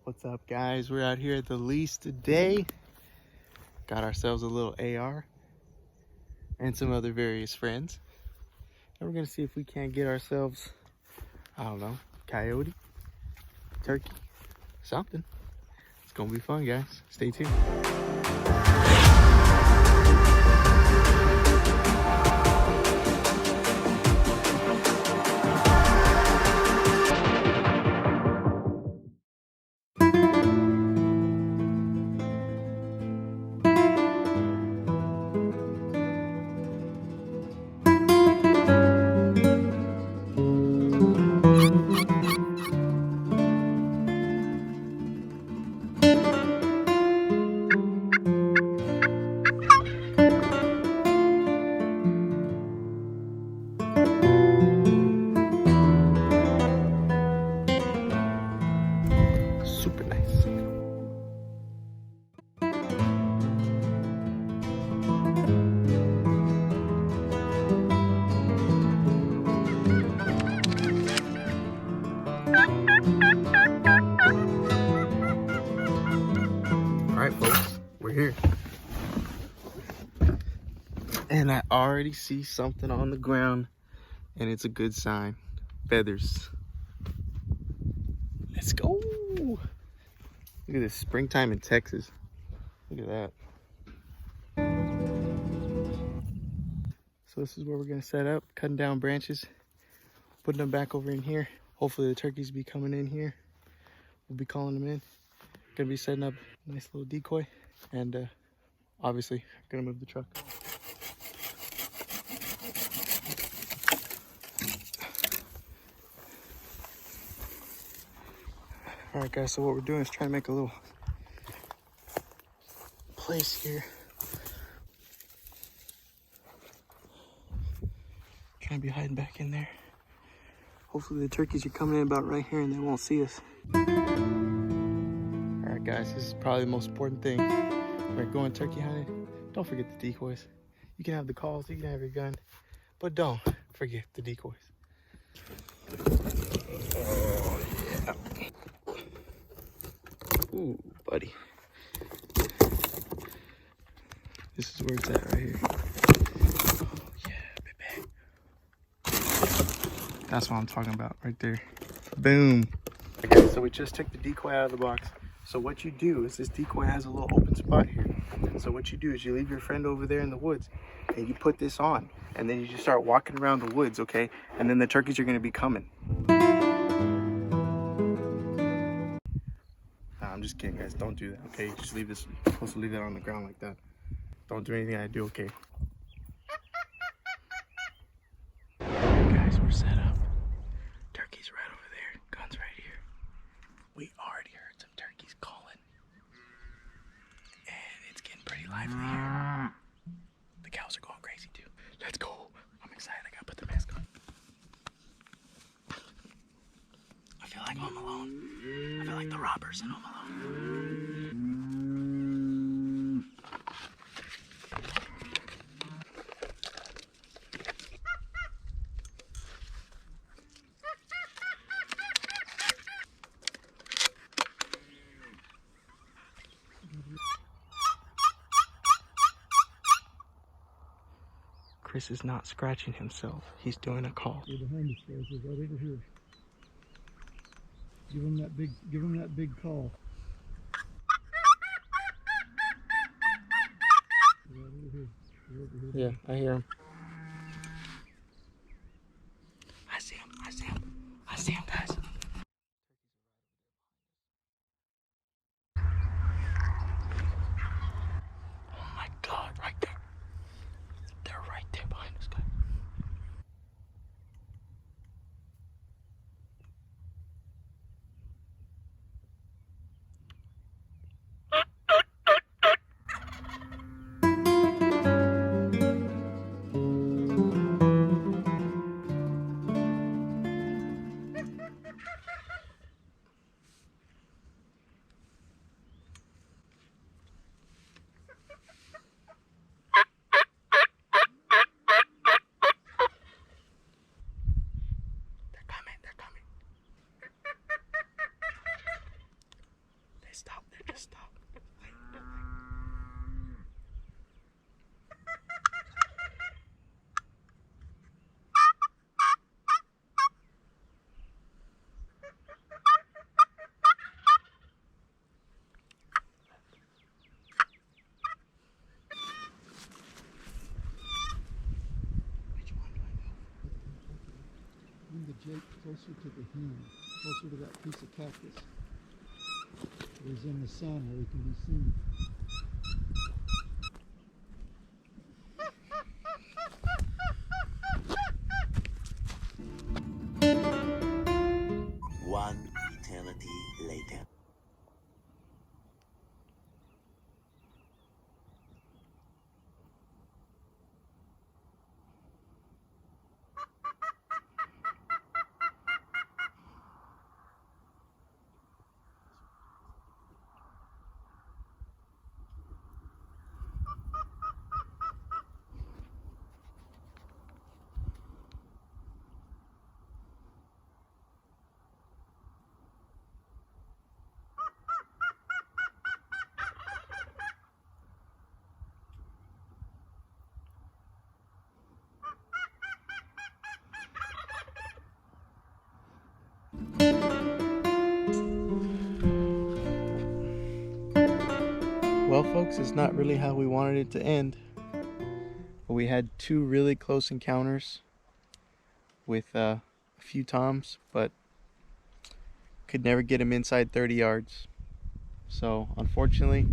What's up, guys? We're out here at the lease today. Got ourselves a little AR and some other various friends. And we're gonna see if we can't get ourselves, I don't know, coyote, turkey, something. It's gonna be fun, guys. Stay tuned. Super nice. All right, folks, we're here. And I already see something on the ground, and it's a good sign. Feathers. Let's go. Look at this, springtime in Texas. Look at that. So this is where we're gonna set up, cutting down branches, putting them back over in here. Hopefully the turkeys be coming in here. We'll be calling them in. Gonna be setting up a nice little decoy, and obviously gonna move the truck. All right, guys, so what we're doing is trying to make a little place here. Trying to be hiding back in there. Hopefully the turkeys are coming in about right here and they won't see us. All right, guys, this is probably the most important thing. We're going turkey hunting. Don't forget the decoys. You can have the calls, you can have your gun, but don't forget the decoys. Oh, yeah. Ooh, buddy. This is where it's at right here. Oh, yeah, baby. That's what I'm talking about right there. Boom. Okay, so we just took the decoy out of the box. So what you do is this decoy has a little open spot here. So what you do is you leave your friend over there in the woods and you put this on. And then you just start walking around the woods, okay? And then the turkeys are gonna be coming. I'm just kidding, guys. Don't do that, okay? Just leave this. You're supposed to leave that on the ground like that. Don't do anything I do, okay? Guys, we're set up. Turkey's right over there. Gun's right here. We already heard some turkeys calling. And it's getting pretty lively here. The cows are going crazy too. Let's go. I'm excited. I gotta put the mask on. I feel like Home Alone. I feel like the robbers in Home Alone. Chris is not scratching himself. He's doing a call. You're behind us, guys. They're right over here. Give him that big call. They're right over here. They're over here. Yeah, I hear him. I see him. I see him. I see him, guys. Oh my God, right there. They're right there behind us, guys. Stop. Just stop. Bring the Jake closer to the hand, closer to that piece of cactus. He's in the sun where he can be seen. One eternity later. Well, folks, it's not really how we wanted it to end. But we had two really close encounters with a few toms, but could never get him inside 30 yards. So, unfortunately,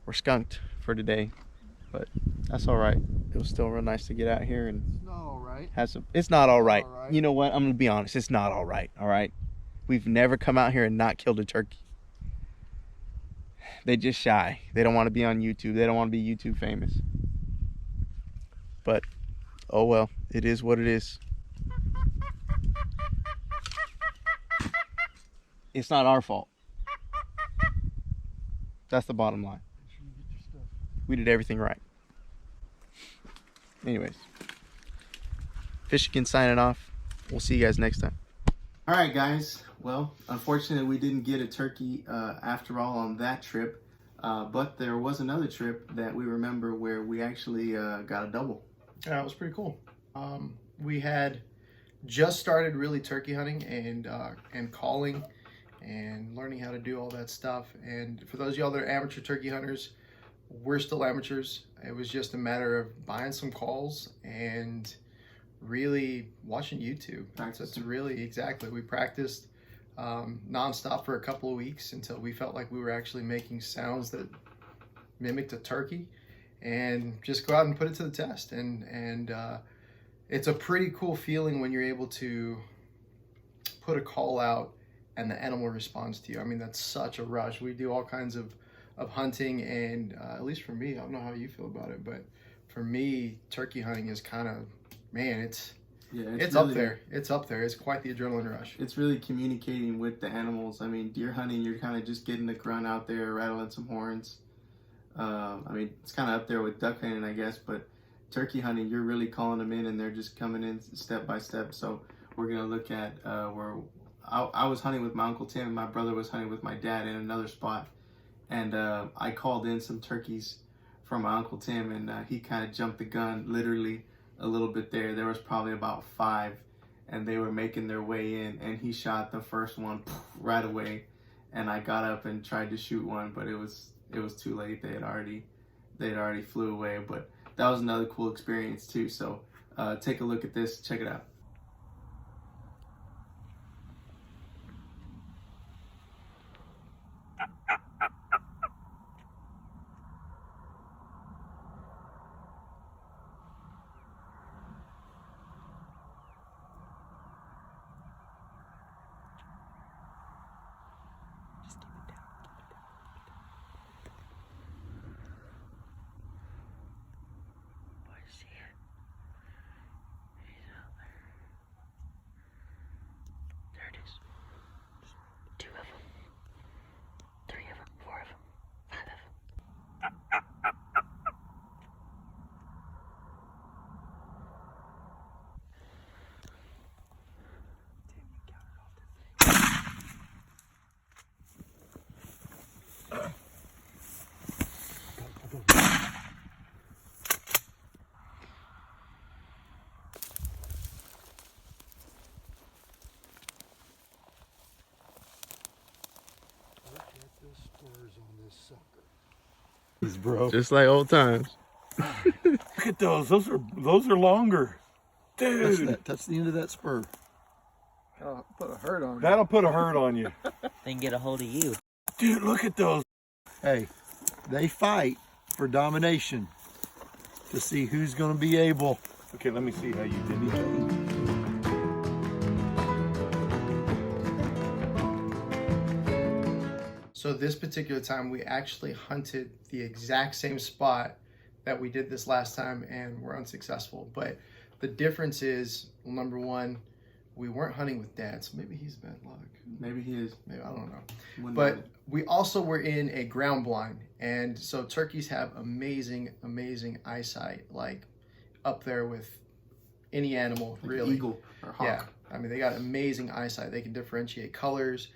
we're skunked for today. But that's all right. It was still real nice to get out here and It's not all right. have some. It's not all right. All right. You know what? I'm gonna be honest. It's not all right. All right. We've never come out here and not killed a turkey. They just shy. They don't want to be on YouTube. They don't want to be YouTube famous. But oh well, it is what it is. It's not our fault. That's the bottom line. Make sure you get your stuff. We did everything right. Anyways, Fishigan signing off. We'll see you guys next time. All right, guys. Well, unfortunately, we didn't get a turkey after all on that trip. But there was another trip that we remember where we actually got a double. Yeah, it was pretty cool. We had just started really turkey hunting and calling and learning how to do all that stuff. And for those of y'all that are amateur turkey hunters, we're still amateurs. It was just a matter of buying some calls and really watching YouTube. That's really exactly. We practiced nonstop for a couple of weeks until we felt like we were actually making sounds that mimicked a turkey, and just go out and put it to the test. And it's a pretty cool feeling when you're able to put a call out and the animal responds to you. I mean, that's such a rush. We do all kinds of hunting, and at least for me, I don't know how you feel about it, but for me, turkey hunting is kind of, man, it's really, up there. It's up there. It's quite the adrenaline rush. It's really communicating with the animals. I mean, deer hunting, you're kind of just getting the grunt out there, rattling some horns. I mean, it's kind of up there with duck hunting, I guess, but turkey hunting, you're really calling them in and they're just coming in step by step. So we're going to look at where I was hunting with my Uncle Tim and my brother was hunting with my dad in another spot. And I called in some turkeys from my Uncle Tim, and he kind of jumped the gun literally a little bit there. There was probably about 5, and they were making their way in, and he shot the first one right away. And I got up and tried to shoot one, but it was too late. They had already flew away. But that was another cool experience too. So take a look at this. Check it out. I see it. He's out there. spurs on this sucker. Bro. Just like old times. Look at those. Those are longer. Dude. Touch the end of that spur. That'll put a hurt on you. That'll put a hurt on you. Then get a hold of you. Dude, look at those. Hey, they fight for domination to see who's going to be able. Okay, let me see how you did it. So this particular time, we actually hunted the exact same spot that we did this last time and were unsuccessful. But the difference is, well, number one, we weren't hunting with Dad, so maybe he's bad luck. Maybe he is. Maybe, I don't know. But we also were in a ground blind. And so turkeys have amazing, amazing eyesight, like up there with any animal, like really. Eagle or hawk. Yeah, I mean, they got amazing eyesight. They can differentiate colors.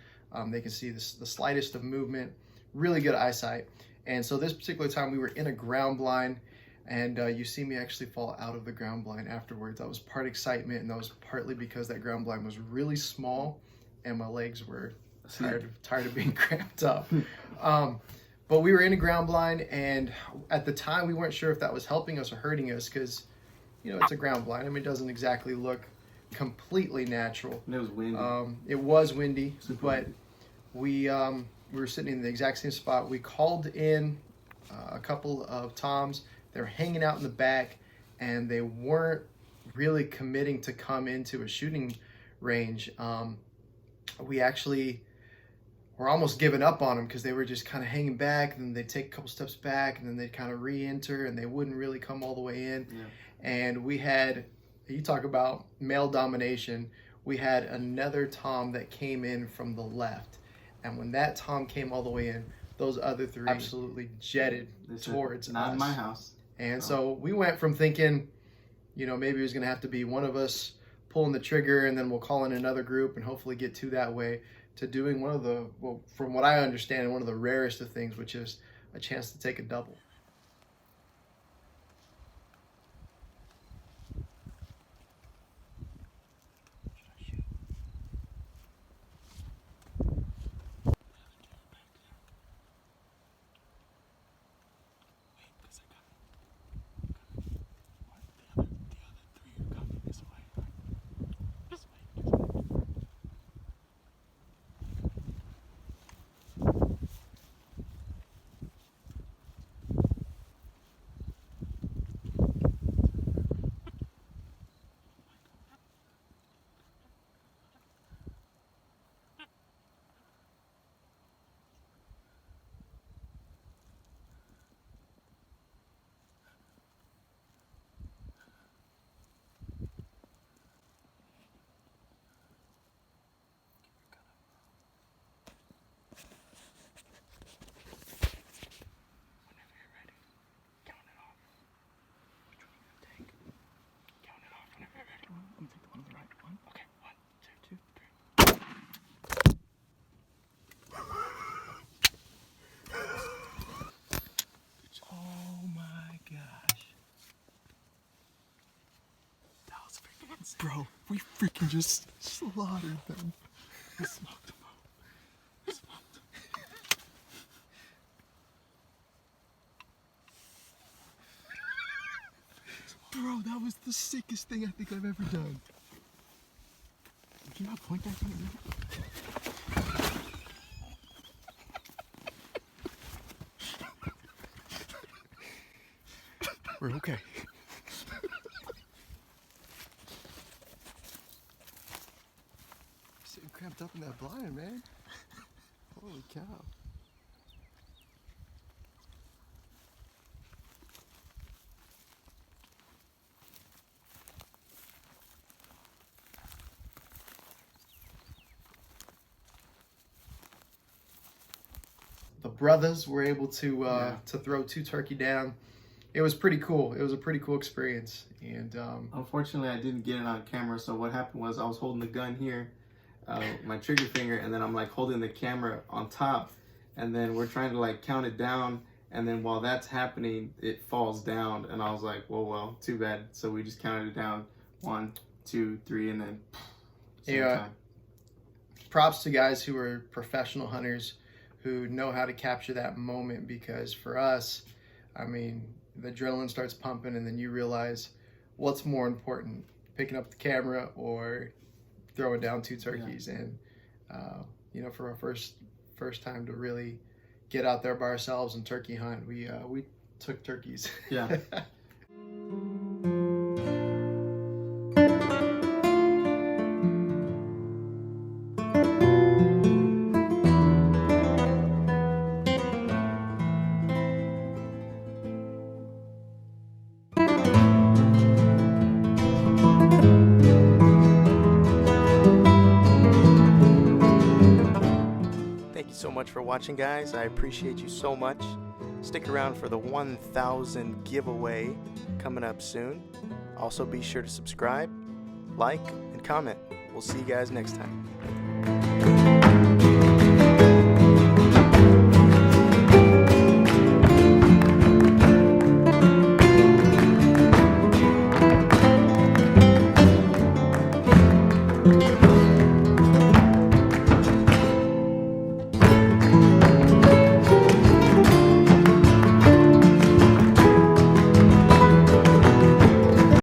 They can see the slightest of movement, really good eyesight. And so this particular time we were in a ground blind, and you see me actually fall out of the ground blind afterwards. That was part excitement, and that was partly because that ground blind was really small and my legs were tired of being cramped up. But we were in a ground blind, and at the time we weren't sure if that was helping us or hurting us because, you know, it's a ground blind. I mean, it doesn't exactly look completely natural. And it was windy. It was windy, but we were sitting in the exact same spot. We called in a couple of toms. They were hanging out in the back, and they weren't really committing to come into a shooting range. We actually were almost giving up on them because they were just kind of hanging back, and then they'd take a couple steps back, and then they'd kind of re-enter, and they wouldn't really come all the way in. Yeah. And we had, you talk about male domination, we had another tom that came in from the left. And when that tom came all the way in, those other three absolutely jetted towards us. Not in my house. And so we went from thinking, you know, maybe it was going to have to be one of us pulling the trigger and then we'll call in another group and hopefully get to that way, to doing one of the, well, from what I understand, one of the rarest of things, which is a chance to take a double. Bro, we freaking just slaughtered them. We smoked them all. We smoked them. Bro, that was the sickest thing I think I've ever done. Did you not point that thing at me? We're okay. Sitting cramped up in that blind, man. Holy cow. The brothers were able to throw 2 turkey down. It was pretty cool. It was a pretty cool experience. And unfortunately, I didn't get it on camera. So what happened was I was holding the gun here, my trigger finger, and then I'm like holding the camera on top, and then we're trying to like count it down. And then while that's happening, it falls down, and I was like, well, too bad. So we just counted it down, 1, 2, 3, and then props to guys who are professional hunters, who know how to capture that moment, because for us, I mean, the adrenaline starts pumping and then you realize what's more important, picking up the camera or throwing down 2 turkeys. And you know, for our first time to really get out there by ourselves and turkey hunt, we took turkeys. Yeah. Thank you so much for watching, guys. I appreciate you so much. Stick around for the 1,000 giveaway coming up soon. Also, be sure to subscribe, like, and comment. We'll see you guys next time.